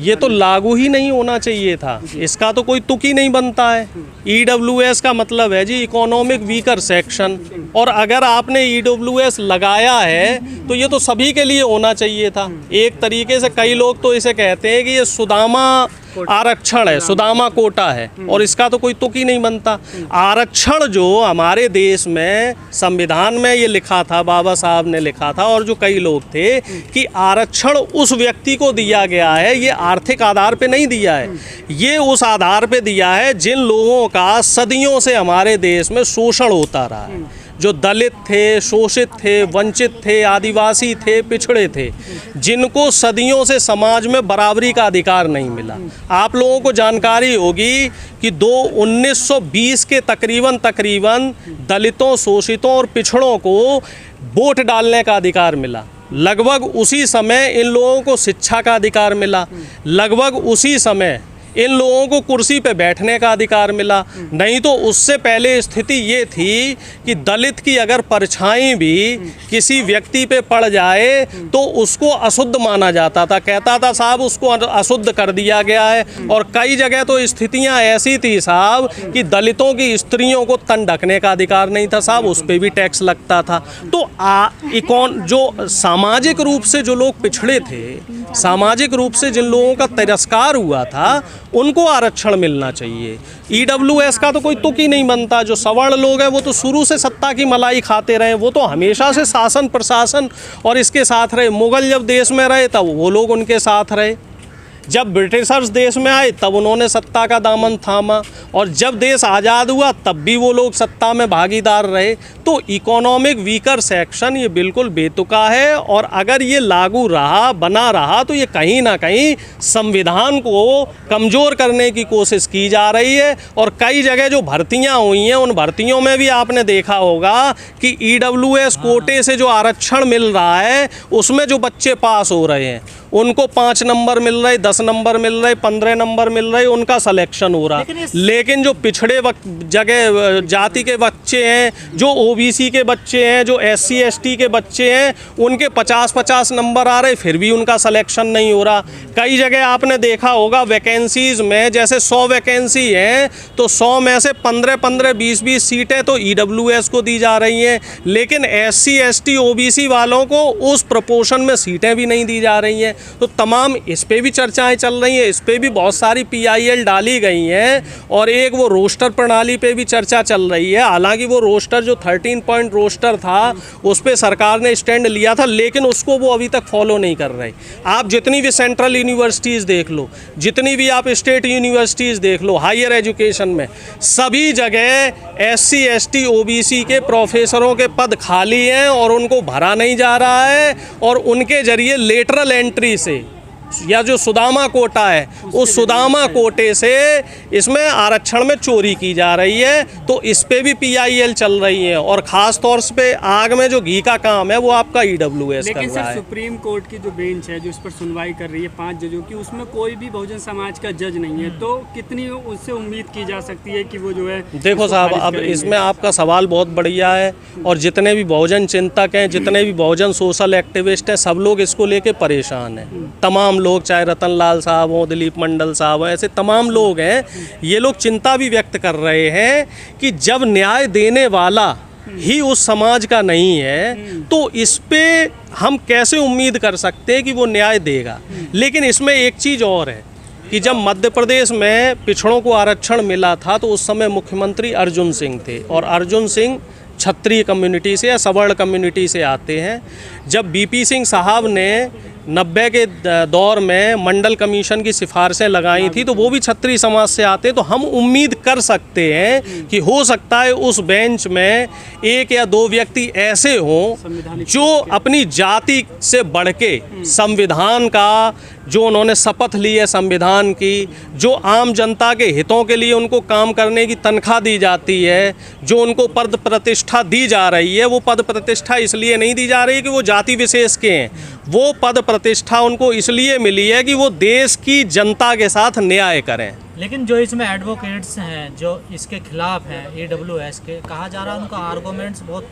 ये तो लागू ही नहीं होना चाहिए था, इसका तो कोई तुक ही नहीं बनता है। ईडब्ल्यूएस का मतलब है जी इकोनॉमिक वीकर सेक्शन, और अगर आपने ईडब्ल्यूएस लगाया है तो ये तो सभी के लिए होना चाहिए था। एक तरीके से कई लोग तो इसे कहते हैं कि ये सुदामा आरक्षण है, सुदामा कोटा है, और इसका तो कोई तुक ही नहीं बनता। आरक्षण जो हमारे देश में संविधान में ये लिखा था, बाबा साहब ने लिखा था और जो कई लोग थे कि आरक्षण उस व्यक्ति को दिया गया है, ये आर्थिक आधार पे नहीं दिया है, ये उस आधार पे दिया है जिन लोगों का सदियों से हमारे देश में शोषण होता रहा है, जो दलित थे, शोषित थे, वंचित थे, आदिवासी थे, पिछड़े थे, जिनको सदियों से समाज में बराबरी का अधिकार नहीं मिला। आप लोगों को जानकारी होगी कि 1920 के तकरीबन दलितों, शोषितों और पिछड़ों को वोट डालने का अधिकार मिला। लगभग उसी समय इन लोगों को शिक्षा का अधिकार मिला, लगभग उसी समय इन लोगों को कुर्सी पे बैठने का अधिकार मिला। नहीं तो उससे पहले स्थिति ये थी कि दलित की अगर परछाई भी किसी व्यक्ति पे पड़ जाए तो उसको अशुद्ध माना जाता था, कहता था साहब उसको अशुद्ध कर दिया गया है। और कई जगह तो स्थितियां ऐसी थी साहब कि दलितों की स्त्रियों को तन ढकने का अधिकार नहीं था साहब, उस पर भी टैक्स लगता था। तो जो सामाजिक रूप से जो लोग पिछड़े थे, सामाजिक रूप से जिन लोगों का तिरस्कार हुआ था, उनको आरक्षण मिलना चाहिए। ईडब्ल्यूएस का तो कोई तुक ही नहीं बनता। जो सवर्ण लोग हैं वो तो शुरू से सत्ता की मलाई खाते रहे, वो तो हमेशा से शासन प्रशासन और इसके साथ रहे। मुगल जब देश में रहे तब वो लोग उनके साथ रहे, जब ब्रिटिशर्स देश में आए तब उन्होंने सत्ता का दामन थामा, और जब देश आज़ाद हुआ तब भी वो लोग सत्ता में भागीदार रहे। तो इकोनॉमिक वीकर सेक्शन ये बिल्कुल बेतुका है, और अगर ये लागू रहा, बना रहा, तो ये कहीं ना कहीं संविधान को कमज़ोर करने की कोशिश की जा रही है। और कई जगह जो भर्तियां हुई हैं उन भर्तियों में भी आपने देखा होगा कि ईडब्ल्यूएस कोटे से जो आरक्षण मिल रहा है उसमें जो बच्चे पास हो रहे हैं उनको 5 नंबर मिल रहे, 10 नंबर मिल रहे, 15 नंबर मिल रहे, उनका सिलेक्शन हो रहा। लेकिन जो पिछड़े जगह जाति के बच्चे हैं, जो ओबीसी के बच्चे हैं, जो एससी एसटी के बच्चे हैं, उनके 50-50 नंबर आ रहे, फिर भी उनका सिलेक्शन नहीं हो रहा। कई जगह आपने देखा होगा वैकेंसीज में जैसे 100 वैकेंसी हैं तो 100 में से 15-15, 20-20 सीटें तो ईडब्ल्यूएस को दी जा रही हैं, लेकिन एससी एसटी ओबीसी वालों को उस प्रपोर्शन में सीटें भी नहीं दी जा रही हैं। तो तमाम इस पे भी चर्चाएं चल रही हैं, इस पे भी बहुत सारी पीआईएल डाली गई हैं, और एक वो रोस्टर प्रणाली पे भी चर्चा चल रही है। हालांकि वो रोस्टर जो 13 पॉइंट रोस्टर था उस पे सरकार ने स्टैंड लिया था, लेकिन उसको वो अभी तक फॉलो नहीं कर रहे। आप जितनी भी सेंट्रल यूनिवर्सिटीज़ देख लो, जितनी भी आप स्टेट यूनिवर्सिटीज़ देख लो, हायर एजुकेशन में सभी जगह एससी एसटी ओबीसी के प्रोफेसरों के पद खाली हैं और उनको भरा नहीं जा रहा है, और उनके जरिए लेटरल एंट्री से या जो सुदामा कोटा है उस सुदामा कोटे से इसमें आरक्षण में चोरी की जा रही है। तो इस पे भी पीआईएल चल रही है, और ख़ास तौर पे आग में जो घी का काम है वो आपका ईडब्ल्यूएस कर रहा है। लेकिन सर सुप्रीम कोर्ट की जो बेंच है जो इस पर सुनवाई कर रही है 5 जजों की, उसमें कोई भी बहुजन समाज का जज नहीं है, तो कितनी उससे उम्मीद की जा सकती है कि वो जो है। देखो साहब, अब इसमें आपका सवाल बहुत बढ़िया है, और जितने भी बहुजन चिंतक हैं, जितने भी बहुजन सोशल एक्टिविस्ट हैं, सब लोग इसको लेके परेशान हैं। तमाम लोग, चाहे रतन लाल साहब हों, दिलीप मंडल साहब हों, ऐसे तमाम लोग हैं, ये लोग चिंता भी व्यक्त कर रहे हैं कि जब न्याय देने वाला ही उस समाज का नहीं है तो इस पे हम कैसे उम्मीद कर सकते हैं कि वो न्याय देगा। लेकिन इसमें एक चीज़ और है कि जब मध्य प्रदेश में पिछड़ों को आरक्षण मिला था तो उस समय मुख्यमंत्री अर्जुन सिंह थे, और अर्जुन सिंह क्षत्रिय कम्युनिटी से या सवर्ण कम्युनिटी से आते हैं। जब बीपी सिंह साहब ने 90 के दौर में मंडल कमीशन की सिफारिशें लगाई थी तो वो भी क्षत्रिय समाज से आते हैं। तो हम उम्मीद कर सकते हैं कि हो सकता है उस बेंच में 1 या 2 व्यक्ति ऐसे हों जो अपनी जाति से बढ़ के संविधान का, जो उन्होंने शपथ ली है संविधान की, जो आम जनता के हितों के लिए उनको काम करने की तनख्वाह दी जाती है, जो उनको पद प्रतिष्ठा दी जा रही है, वो पद प्रतिष्ठा इसलिए नहीं दी जा रही कि वो जाति विशेष के हैं, वो पद प्रतिष्ठा उनको इसलिए मिली है कि वो देश की जनता के साथ न्याय करें। लेकिन जो इसमें एडवोकेट्स हैं जो इसके खिलाफ हैं EWS के, कहा जा रहा है उनका आर्गूमेंट्स बहुत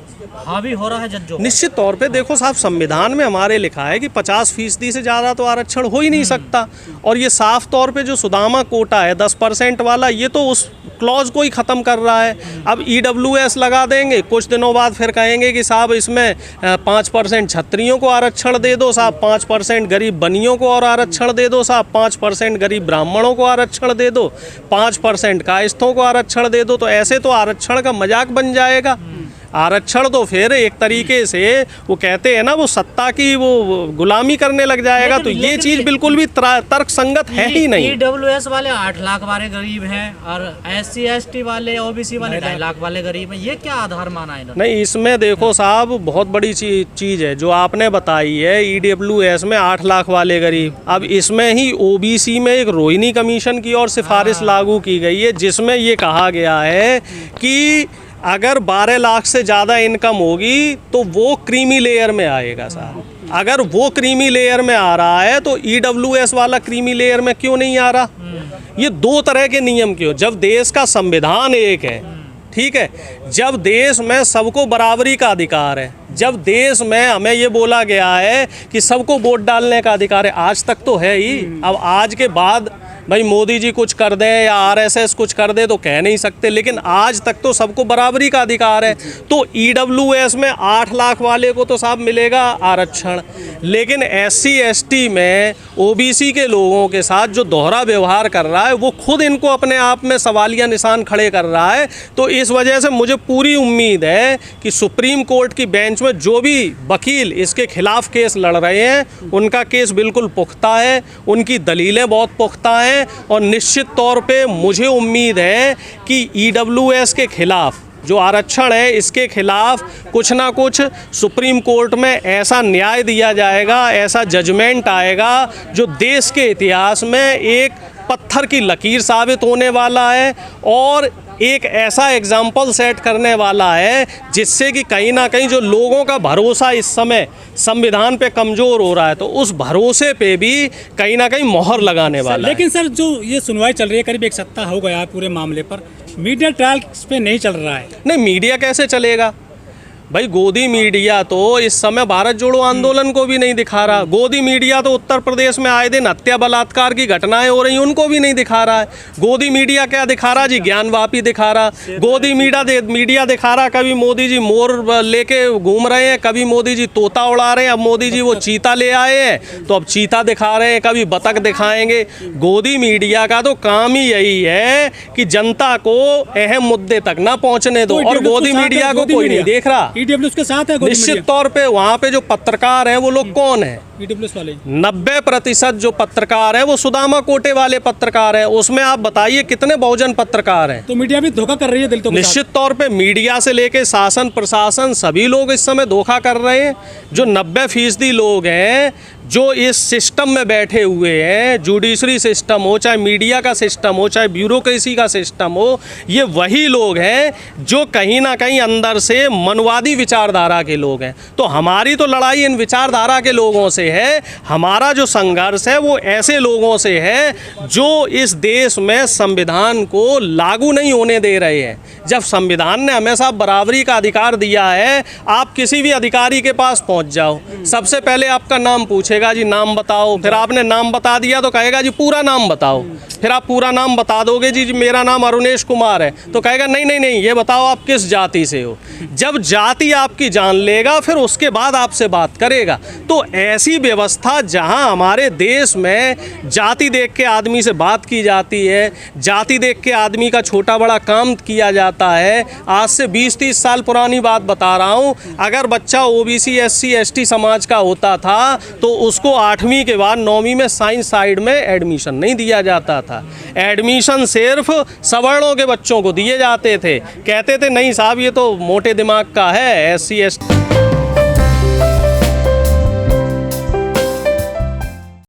हावी हो रहा है जजों। निश्चित तौर पे देखो साहब, संविधान में हमारे लिखा है कि 50% से ज़्यादा तो आरक्षण हो ही नहीं सकता, और ये साफ तौर पे जो सुदामा कोटा है 10% वाला, ये तो उस क्लॉज को ही ख़त्म कर रहा है। अब EWS लगा देंगे, कुछ दिनों बाद फिर कहेंगे कि साहब इसमें 5% छत्रियों को आरक्षण दे दो साहब, 5% गरीब बनियों को और आरक्षण दे दो साहब, 5% गरीब ब्राह्मणों को आरक्षण दे दो, 5% कायस्थों को आरक्षण दे दो। तो ऐसे तो आरक्षण का मजाक बन जाएगा। आरक्षण तो फिर एक तरीके से वो कहते हैं ना, वो सत्ता की वो गुलामी करने लग जाएगा। तो ये चीज़ बिल्कुल भी तर्क संगत है ही नहीं। EWS वाले 8 लाख वाले गरीब हैं और SC ST वाले OBC वाले 2.5 लाख वाले गरीब हैं, ये क्या आधार माना है? नहीं, इसमें देखो साहब बहुत बड़ी चीज़ है जो आपने बताई है। EWS में 8 लाख वाले गरीब, अब इसमें ही OBC में एक रोहिणी कमीशन की और सिफारिश लागू की गई है, जिसमें ये कहा गया है कि अगर 12 लाख से ज़्यादा इनकम होगी तो वो क्रीमी लेयर में आएगा साहब। अगर वो क्रीमी लेयर में आ रहा है तो EWS वाला क्रीमी लेयर में क्यों नहीं आ रहा? ये दो तरह के नियम क्यों? जब देश का संविधान एक है, ठीक है, जब देश में सबको बराबरी का अधिकार है, जब देश में हमें ये बोला गया है कि सबको वोट डालने का अधिकार है, आज तक तो है ही। अब आज के बाद भाई मोदी जी कुछ कर दें या RSS कुछ कर दे तो कह नहीं सकते, लेकिन आज तक तो सबको बराबरी का अधिकार है। तो EWS में 8 लाख वाले को तो साहब मिलेगा आरक्षण, लेकिन SC ST में OBC के लोगों के साथ जो दोहरा व्यवहार कर रहा है वो खुद इनको अपने आप में सवालिया निशान खड़े कर रहा है। तो इस वजह से मुझे पूरी उम्मीद है कि सुप्रीम कोर्ट की बेंच में जो भी वकील इसके खिलाफ केस लड़ रहे हैं उनका केस बिल्कुल पुख्ता है, उनकी दलीलें बहुत पुख्ता हैं, और निश्चित तौर पे मुझे उम्मीद है कि EWS के खिलाफ जो आरक्षण है इसके खिलाफ कुछ ना कुछ सुप्रीम कोर्ट में ऐसा न्याय दिया जाएगा, ऐसा जजमेंट आएगा जो देश के इतिहास में एक पत्थर की लकीर साबित होने वाला है और एक ऐसा एग्जाम्पल सेट करने वाला है जिससे कि कहीं ना कहीं जो लोगों का भरोसा इस समय संविधान पे कमज़ोर हो रहा है तो उस भरोसे पे भी कहीं ना कहीं मोहर लगाने वाला है। लेकिन सर जो ये सुनवाई चल रही है, करीब 1 सप्ताह हो गया है पूरे मामले पर, मीडिया ट्रायल पे नहीं चल रहा है। नहीं, मीडिया कैसे चलेगा भाई? गोदी मीडिया तो इस समय भारत जोड़ो आंदोलन को भी नहीं दिखा रहा। गोदी मीडिया तो उत्तर प्रदेश में आए दिन हत्या बलात्कार की घटनाएं हो रही उनको भी नहीं दिखा रहा है। गोदी मीडिया क्या दिखा रहा जी? ज्ञानवापी दिखा रहा। गोदी मीडिया दिखा रहा, कभी मोदी जी मोर लेके घूम रहे हैं, कभी मोदी जी तोता उड़ा रहे हैं, अब मोदी जी वो चीता ले आए हैं तो अब चीता दिखा रहे हैं, कभी बतख दिखाएंगे। गोदी मीडिया का तो काम ही यही है कि जनता को अहम मुद्दे तक ना पहुंचने दो, और गोदी मीडिया को कोई नहीं देख रहा। EWS के साथ है निश्चित तौर पे वहाँ पे जो पत्रकार हैं वो लोग कौन है? EWS वाले 90% जो पत्रकार हैं वो सुदामा कोटे वाले पत्रकार हैं। उसमें आप बताइए कितने बहुजन पत्रकार हैं? तो मीडिया भी धोखा कर रही है दलितों के साथ। निश्चित तौर पे मीडिया से लेके शासन प्रशासन सभी लोग इस समय धोखा कर रहे हैं। जो 90% लोग हैं जो इस सिस्टम में बैठे हुए हैं, जुडिशरी सिस्टम हो, चाहे मीडिया का सिस्टम हो, चाहे ब्यूरोक्रेसी का सिस्टम हो, ये वही लोग हैं जो कहीं ना कहीं अंदर से मनवादी विचारधारा के लोग हैं। तो हमारी तो लड़ाई इन विचारधारा के लोगों से है। हमारा जो संघर्ष है वो ऐसे लोगों से है जो इस देश में संविधान को लागू नहीं होने दे रहे हैं। जब संविधान ने हमें साहब बराबरी का अधिकार दिया है, आप किसी भी अधिकारी के पास पहुंच जाओ, सबसे पहले आपका नाम पूछेगा जी नाम बताओ, फिर आपने नाम बता दिया तो कहेगा जी पूरा नाम बताओ, फिर आप पूरा नाम बता दोगे जी मेरा नाम अरुणेश कुमार है तो कहेगा नहीं नहीं नहीं ये बताओ आप किस जाति से हो। जब जाति आपकी जान लेगा फिर उसके बाद आपसे बात करेगा। तो ऐसी व्यवस्था जहां हमारे देश में जाति देख के आदमी से बात की जाती है, जाति देख के आदमी का छोटा बड़ा काम किया जाता है। आज से 20-30 साल पुरानी बात बता रहा हूँ, अगर बच्चा OBC SC ST समाज का होता था तो उसको 8वीं के बाद 9वीं में साइंस साइड में एडमिशन नहीं दिया जाता था। एडमिशन सिर्फ सवर्णों के बच्चों को दिए जाते थे। कहते थे नहीं साहब ये तो मोटे दिमाग का है SC ST।